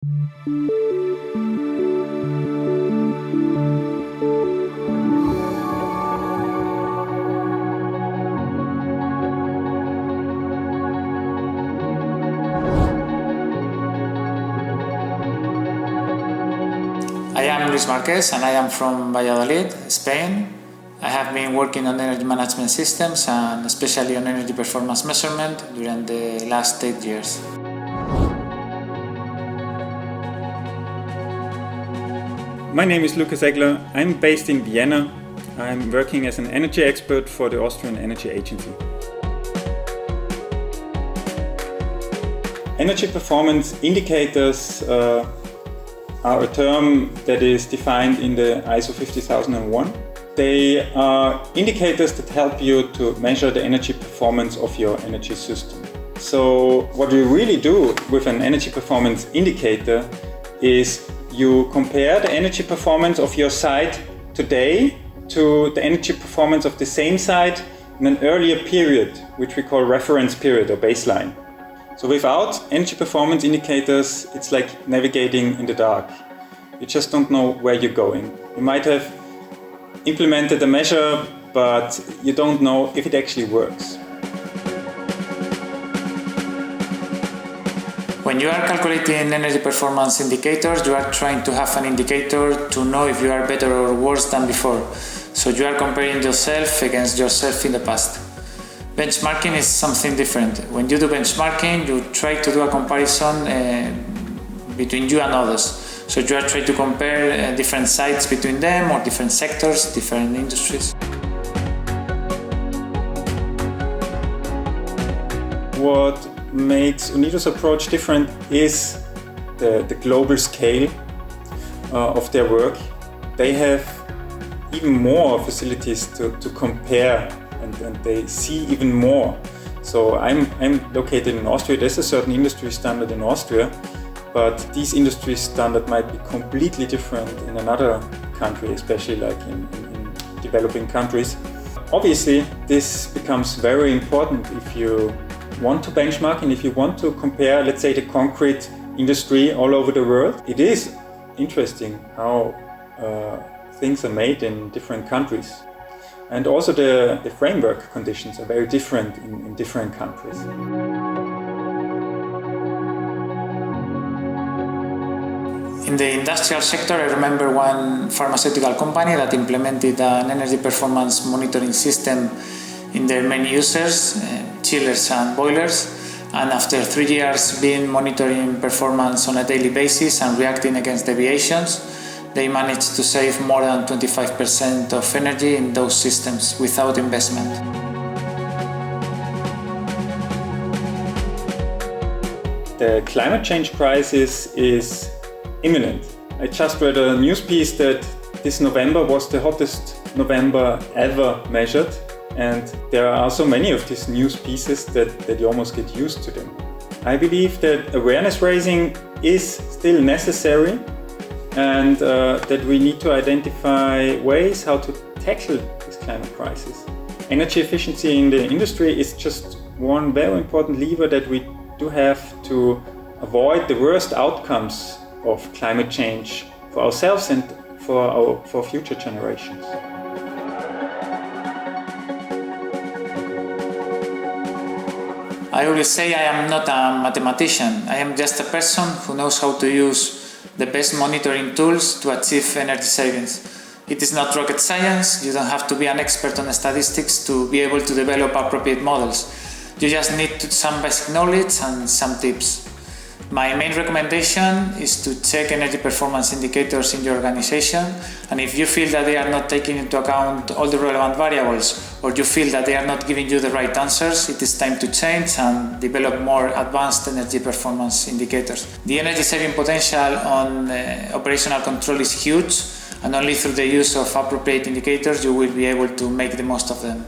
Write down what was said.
I am Marqués and I am from Valladolid, Spain. I have been working on energy management systems and especially on energy performance measurement during the last 8 years. My name is Lukas Eggler. I'm based in Vienna. I'm working as an energy expert for the Austrian Energy Agency. Energy performance indicators are a term that is defined in the ISO 50001. They are indicators that help you to measure the energy performance of your energy system. So what you really do with an energy performance indicator is you compare the energy performance of your site today to the energy performance of the same site in an earlier period, which we call reference period or baseline. So without energy performance indicators, it's like navigating in the dark. You just don't know where you're going. You might have implemented a measure, but you don't know if it actually works. When you are calculating energy performance indicators, you are trying to have an indicator to know if you are better or worse than before. So you are comparing yourself against yourself in the past. Benchmarking is something different. When you do benchmarking, you try to do a comparison between you and others. So you are trying to compare different sites between them or different sectors, different industries. What makes UNIDO's approach different is the global scale of their work. They have even more facilities to compare and they see even more. So I'm located in Austria. There's a certain industry standard in Austria, but these industry standard might be completely different in another country, especially like in developing countries. Obviously, this becomes very important if you want to benchmark and if you want to compare, let's say, the concrete industry all over the world. It is interesting how things are made in different countries. And also the framework conditions are very different in different countries. In the industrial sector, I remember one pharmaceutical company that implemented an energy performance monitoring system in their main users, chillers and boilers. And after 3 years being monitoring performance on a daily basis and reacting against deviations, they managed to save more than 25% of energy in those systems without investment. The climate change crisis is imminent. I just read a news piece that this November was the hottest November ever measured, and there are so many of these news pieces that you almost get used to them. I believe that awareness raising is still necessary, and that we need to identify ways how to tackle this climate crisis. Energy efficiency in the industry is just one very important lever that we do have to avoid the worst outcomes of climate change for ourselves and for future generations. I always say I am not a mathematician. I am just a person who knows how to use the best monitoring tools to achieve energy savings. It is not rocket science. You don't have to be an expert on statistics to be able to develop appropriate models. You just need some basic knowledge and some tips. My main recommendation is to check energy performance indicators in your organization, and if you feel that they are not taking into account all the relevant variables, or you feel that they are not giving you the right answers, it is time to change and develop more advanced energy performance indicators. The energy saving potential on operational control is huge, and only through the use of appropriate indicators you will be able to make the most of them.